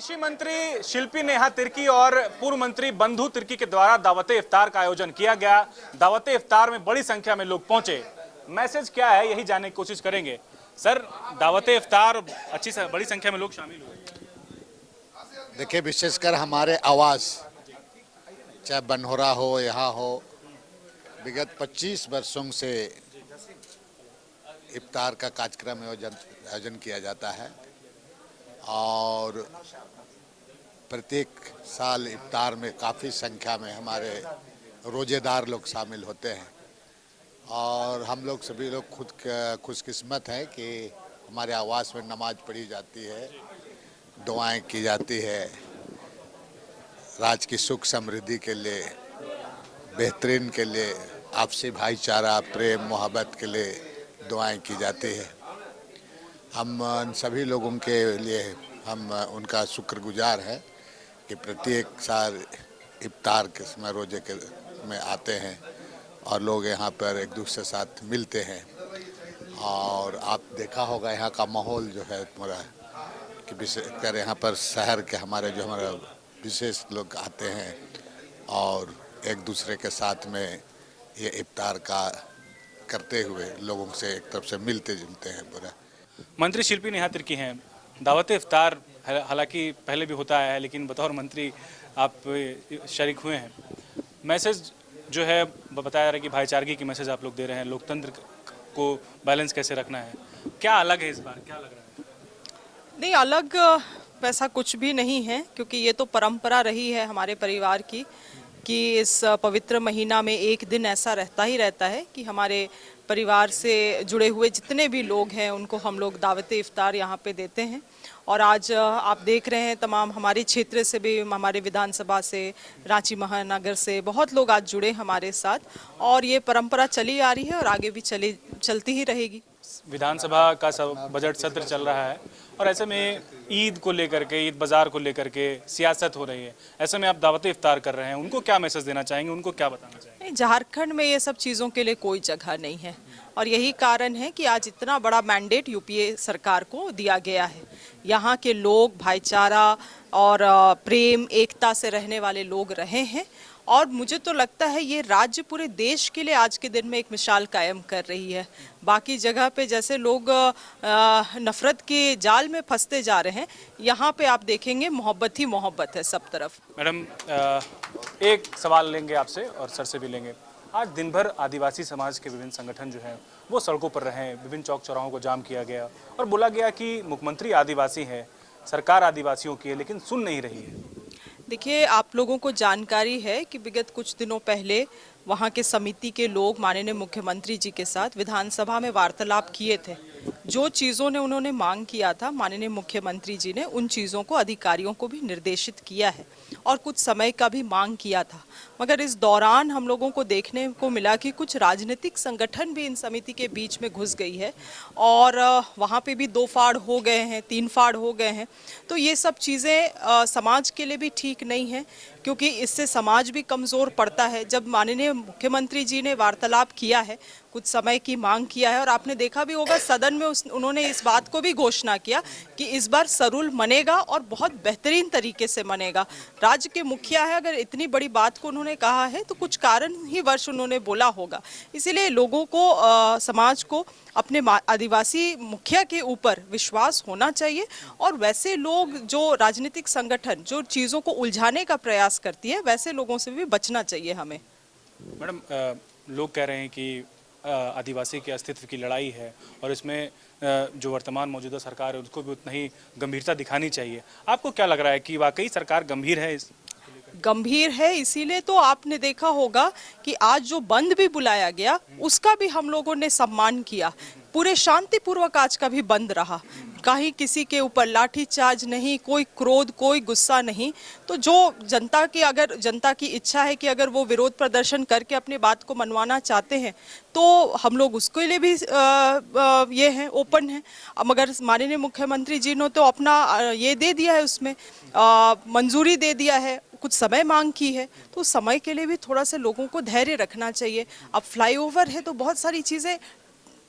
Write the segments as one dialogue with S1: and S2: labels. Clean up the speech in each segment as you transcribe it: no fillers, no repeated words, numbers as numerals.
S1: कृषि मंत्री शिल्पी नेहा तिर्की और पूर्व मंत्री बंधु तिर्की के द्वारा दावते इफ्तार का आयोजन किया गया। दावते इफ्तार में बड़ी संख्या में लोग पहुंचे। मैसेज क्या है यही जानने की कोशिश करेंगे। सर, दावते इफ्तार बड़ी संख्या में लोग शामिल हुए।
S2: देखिए, विशेषकर हमारे आवास चाहे बनहोरा हो यहाँ हो, विगत 25 वर्षों से इफ्तार का कार्यक्रम आयोजन किया जाता है और प्रत्येक साल इफ्तार में काफ़ी संख्या में हमारे रोजेदार लोग शामिल होते हैं और हम लोग सभी लोग खुद खुशकिस्मत हैं कि हमारे आवास में नमाज पढ़ी जाती है, दुआएं की जाती है, राज्य की सुख समृद्धि के लिए, बेहतरीन के लिए, आपसी भाईचारा प्रेम मोहब्बत के लिए दुआएं की जाती है। हम सभी लोगों के लिए हम उनका शुक्रगुजार हैं कि प्रत्येक साल इफ्तार के समय रोजे के में आते हैं और लोग यहाँ पर एक दूसरे के साथ मिलते हैं। और आप देखा होगा यहाँ का माहौल जो है पूरा कि विशेषकर यहाँ पर शहर के हमारे विशेष लोग आते हैं और एक दूसरे के साथ में ये इफ्तार का करते हुए लोगों से एक तरफ से मिलते जुलते हैं पूरा।
S1: मंत्री शिल्पी नेहा तिर्की हैं। दावते इफ्तार हालांकि पहले भी होता है, लेकिन बतौर मंत्री आप शरीक हुए हैं। मैसेज जो है बताया जा रहा है कि भाईचारगी की मैसेज आप लोग दे रहे हैं, लोकतंत्र को बैलेंस कैसे रखना है। क्या अलग है इस बार, क्या लग रहा है?
S3: नहीं, अलग वैसा कुछ भी नहीं है, क्योंकि ये तो परंपरा रही है हमारे परिवार की कि इस पवित्र महीना में एक दिन ऐसा रहता है कि हमारे परिवार से जुड़े हुए जितने भी लोग हैं उनको हम लोग दावते इफ्तार यहाँ पे देते हैं। और आज आप देख रहे हैं तमाम हमारे क्षेत्र से भी, हमारे विधानसभा से, रांची महानगर से बहुत लोग आज जुड़े हमारे साथ और ये परंपरा चली आ रही है और आगे भी चलती ही रहेगी।
S1: विधानसभा का बजट सत्र चल रहा है और ऐसे में ईद को लेकर के, ईद बाजार को लेकर के सियासत हो रही है। ऐसे में आप दावत इफ्तार कर रहे हैं, उनको क्या मैसेज देना चाहेंगे, उनको क्या बताना चाहेंगे?
S3: झारखंड में ये सब चीज़ों के लिए कोई जगह नहीं है और यही कारण है कि आज इतना बड़ा मैंडेट यूपीए सरकार को दिया गया है। यहाँ के लोग भाईचारा और प्रेम एकता से रहने वाले लोग रहे हैं और मुझे तो लगता है ये राज्य पूरे देश के लिए आज के दिन में एक मिसाल कायम कर रही है। बाकी जगह पे जैसे लोग नफरत के जाल में फंसते जा रहे हैं, यहाँ पे आप देखेंगे मोहब्बत ही मोहब्बत है सब तरफ।
S1: मैडम, एक सवाल लेंगे आपसे और सर से भी लेंगे। आज दिन भर आदिवासी समाज के विभिन्न संगठन जो हैं वो सड़कों पर रहे, विभिन्न चौक चौराहों को जाम किया गया और बोला गया कि मुख्यमंत्री आदिवासी है, सरकार आदिवासियों की है, लेकिन सुन नहीं रही है।
S3: देखिए, आप लोगों को जानकारी है कि विगत कुछ दिनों पहले वहाँ के समिति के लोग माननीय मुख्यमंत्री जी के साथ विधानसभा में वार्तालाप किए थे। जो चीज़ों ने उन्होंने मांग किया था, माननीय मुख्यमंत्री जी ने उन चीज़ों को अधिकारियों को भी निर्देशित किया है और कुछ समय का भी मांग किया था। मगर इस दौरान हम लोगों को देखने को मिला कि कुछ राजनीतिक संगठन भी इन समिति के बीच में घुस गई है और वहाँ पे भी 2 फाड़ हो गए हैं, 3 फाड़ हो गए हैं। तो ये सब चीज़ें समाज के लिए भी ठीक नहीं है, क्योंकि इससे समाज भी कमज़ोर पड़ता है। जब माननीय मुख्यमंत्री जी ने वार्तालाप किया है, कुछ समय की मांग किया है और आपने देखा भी होगा सदन में उन्होंने इस बात को भी घोषणा किया कि इस बार सरूल मनेगा और बहुत बेहतरीन तरीके से मनेगा। राज्य के मुखिया है, अगर इतनी बड़ी बात को उन्होंने कहा है तो कुछ कारण ही वर्ष उन्होंने बोला होगा। इसीलिए लोगों को, समाज को अपने आदिवासी मुखिया के ऊपर विश्वास होना चाहिए और वैसे लोग जो राजनीतिक संगठन जो चीज़ों को उलझाने का प्रयास करती है, वैसे लोगों से भी बचना चाहिए हमें।
S1: मैडम, लोग कह रहे हैं कि आदिवासी के अस्तित्व की लड़ाई है और इसमें जो वर्तमान मौजूदा सरकार है उसको भी उतना ही गंभीरता दिखानी चाहिए। आपको क्या लग रहा है कि वाकई सरकार गंभीर है?
S3: गंभीर है, इसीलिए तो आपने देखा होगा कि आज जो बंद भी बुलाया गया उसका भी हम लोगों ने सम्मान किया। पूरे शांतिपूर्वक आज का भी बंद रहा, कहीं किसी के ऊपर लाठीचार्ज नहीं, कोई क्रोध, कोई गुस्सा नहीं। तो जो जनता की इच्छा है कि अगर वो विरोध प्रदर्शन करके अपनी बात को मनवाना चाहते हैं तो हम लोग उसके लिए भी ये हैं, ओपन हैं। मगर माननीय मुख्यमंत्री जी ने तो अपना ये दे दिया है, उसमें मंजूरी दे दिया है, कुछ समय मांग की है, तो समय के लिए भी थोड़ा सा लोगों को धैर्य रखना चाहिए। अब फ्लाईओवर है तो बहुत सारी चीज़ें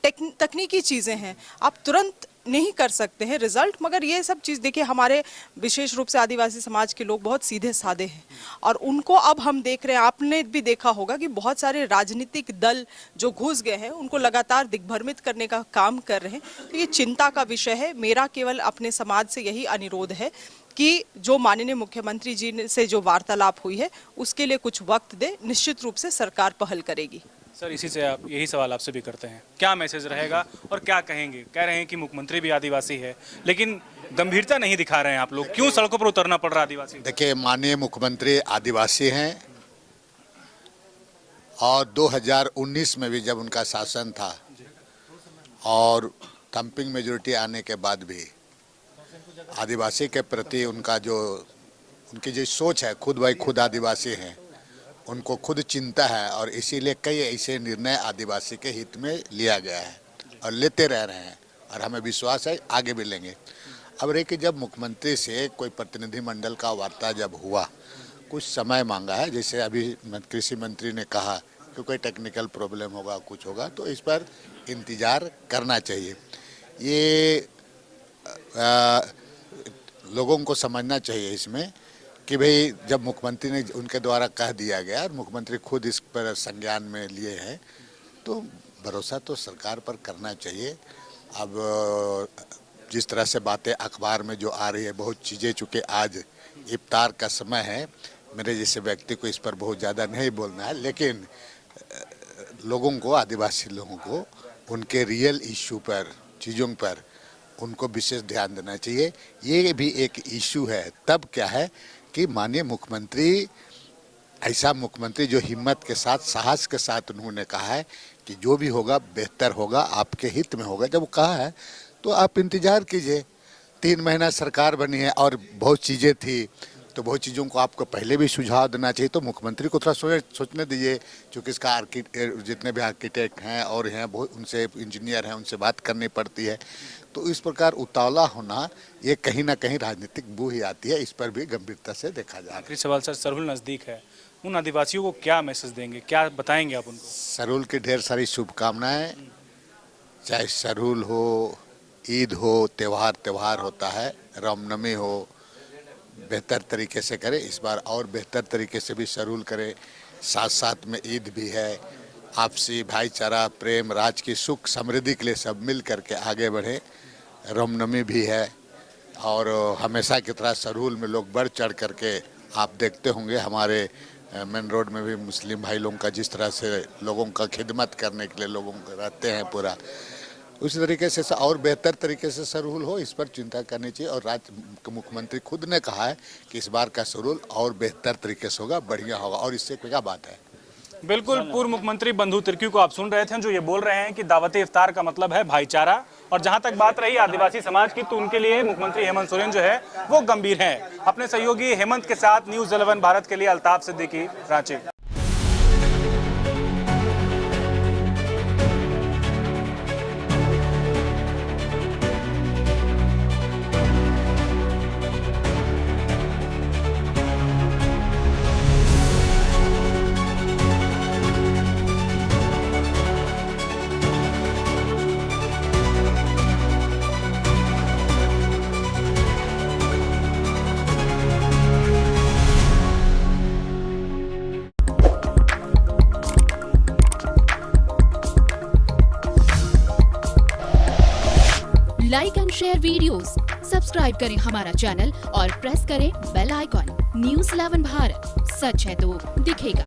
S3: तकनीकी चीज़ें हैं, आप तुरंत नहीं कर सकते हैं रिजल्ट, मगर ये सब चीज़ देखिए हमारे विशेष रूप से आदिवासी समाज के लोग बहुत सीधे साधे हैं और उनको अब हम देख रहे हैं, आपने भी देखा होगा कि बहुत सारे राजनीतिक दल जो घुस गए हैं उनको लगातार दिग्भ्रमित करने का काम कर रहे हैं। तो ये चिंता का विषय है। मेरा केवल अपने समाज से यही अनुरोध है कि जो माननीय मुख्यमंत्री जी से जो वार्तालाप हुई है उसके लिए कुछ वक्त दे, निश्चित रूप से सरकार पहल करेगी।
S1: सर इसी से आप यही सवाल आपसे भी करते हैं, क्या मैसेज रहेगा और क्या कहेंगे? कह रहे हैं कि मुख्यमंत्री भी आदिवासी है लेकिन गंभीरता नहीं दिखा रहे हैं आप लोग, क्यों सड़कों पर उतरना पड़ रहा है आदिवासी?
S2: देखिए, माननीय मुख्यमंत्री आदिवासी हैं और 2019 में भी जब उनका शासन था और थम्पिंग मेजोरिटी आने के बाद भी आदिवासी के प्रति उनकी जो सोच है, खुद भाई खुद आदिवासी हैं, उनको खुद चिंता है और इसीलिए कई ऐसे निर्णय आदिवासी के हित में लिया गया है और लेते रह रहे हैं और हमें विश्वास है आगे भी लेंगे। अब रही कि जब मुख्यमंत्री से कोई प्रतिनिधिमंडल का वार्ता जब हुआ, कुछ समय मांगा है, जैसे अभी कृषि मंत्री ने कहा कि कोई टेक्निकल प्रॉब्लम होगा, कुछ होगा, तो इस पर इंतज़ार करना चाहिए। ये लोगों को समझना चाहिए इसमें कि भाई जब मुख्यमंत्री ने उनके द्वारा कह दिया गया और मुख्यमंत्री खुद इस पर संज्ञान में लिए हैं तो भरोसा तो सरकार पर करना चाहिए। अब जिस तरह से बातें अखबार में जो आ रही है, बहुत चीज़ें, चूँकि आज इफ्तार का समय है, मेरे जैसे व्यक्ति को इस पर बहुत ज़्यादा नहीं बोलना है, लेकिन लोगों को, आदिवासी लोगों को उनके रियल इशू पर, चीज़ों पर उनको विशेष ध्यान देना चाहिए। ये भी एक इशू है। तब क्या है कि माननीय मुख्यमंत्री, ऐसा मुख्यमंत्री जो हिम्मत के साथ, साहस के साथ उन्होंने कहा है कि जो भी होगा बेहतर होगा, आपके हित में होगा। जब वो कहा है तो आप इंतज़ार कीजिए। 3 महीना सरकार बनी है और बहुत चीज़ें थी, तो बहुत चीज़ों को आपको पहले भी सुझाव देना चाहिए। तो मुख्यमंत्री को थोड़ा सोचने दीजिए, क्योंकि इसका जितने भी आर्किटेक्ट हैं और हैं, बहुत उनसे इंजीनियर हैं, उनसे बात करनी पड़ती है। तो इस प्रकार उतावला होना, ये कहीं ना कहीं राजनीतिक बू ही आती है। इस पर भी गंभीरता से देखा जा रहा है।
S1: आखिरी सवाल सर, सरहुल नज़दीक है, उन आदिवासियों को क्या मैसेज देंगे, क्या बताएंगे आप उनको?
S2: सरहुल की ढेर सारी शुभकामनाएं। चाहे सरहुल हो, ईद हो, त्यौहार होता है, रामनवमी हो, बेहतर तरीके से करें। इस बार और बेहतर तरीके से भी सरहुल करें। साथ साथ में ईद भी है। आपसी भाईचारा, प्रेम, राज की सुख समृद्धि के लिए सब मिल करके आगे बढ़े। रामनवमी भी है और हमेशा की तरह सरहुल में लोग बढ़ चढ़ करके, आप देखते होंगे हमारे मेन रोड में भी मुस्लिम भाई लोगों का जिस तरह से लोगों का खिदमत करने के लिए लोगों को रहते हैं पूरा, उसी तरीके से और बेहतर तरीके से सरहुल हो, इस पर चिंता करनी चाहिए। और राज्य मुख्यमंत्री खुद ने कहा है कि इस बार का सरहुल और बेहतर तरीके से होगा, बढ़िया होगा, और इससे क्या बात है।
S1: बिल्कुल, पूर्व मुख्यमंत्री बंधु तिर्की को आप सुन रहे थे, जो ये बोल रहे हैं कि दावत इफ्तार का मतलब है भाईचारा। और जहां तक बात रही आदिवासी समाज की, तो उनके लिए मुख्यमंत्री हेमंत सोरेन जो है वो गंभीर हैं। अपने सहयोगी हेमंत के साथ न्यूज़ 11 भारत के लिए Altaf Siddiqui, Ranchi.
S4: Like and share videos, subscribe करें हमारा चैनल और प्रेस करें बेल आइकॉन। न्यूज़ 11 भारत, सच है तो दिखेगा।